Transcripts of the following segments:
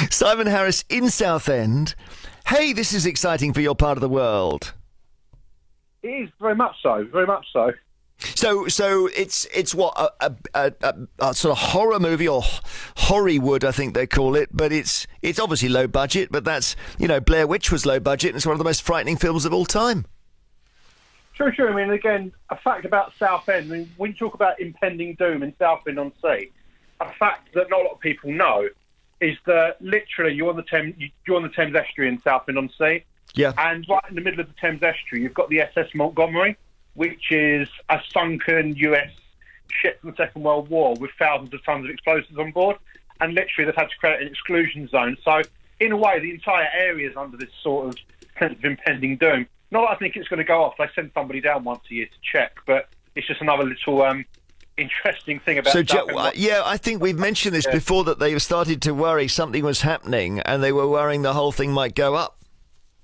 Simon Harris in Southend. Hey, this is exciting for your part of the world. It is very much so. Very much so. So it's what a sort of horror movie, or Horrywood, I think they call it. But it's obviously low budget. But that's, Blair Witch was low budget, and it's one of the most frightening films of all time. True. I mean, again, a fact about Southend. I mean, when you talk about impending doom in Southend-on-Sea, a fact that not a lot of people know is that literally you're on the Thames estuary in Southend-on-Sea. Yeah. And right in the middle of the Thames estuary, you've got the SS Montgomery, which is a sunken US ship from the Second World War with thousands of tons of explosives on board. And literally they've had to create an exclusion zone. So in a way, the entire area is under this sort of sense of impending doom. Not that I think it's going to go off. They send somebody down once a year to check, but it's just another little interesting thing about I think we've mentioned this before, that they started to worry something was happening, and they were worrying the whole thing might go up.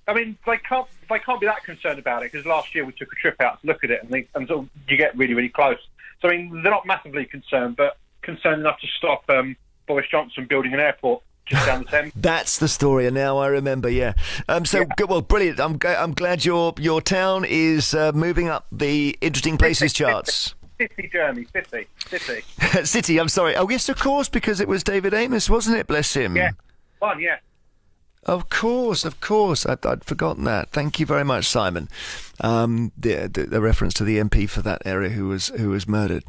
I mean, they can't be that concerned about it, because last year we took a trip out to look at it, and sort of you get really, really close. So, I mean, they're not massively concerned, but concerned enough to stop Boris Johnson building an airport just down the Thames. That's the story, and now I remember. Yeah. Good. Well, brilliant. I'm glad your town is moving up the interesting places charts. City, Jeremy. City. City. I'm sorry. Oh, yes, of course, because it was David Amos, wasn't it? Bless him. Yeah. One. Yeah. Of course. I'd forgotten that. Thank you very much, Simon. The reference to the MP for that area who was murdered.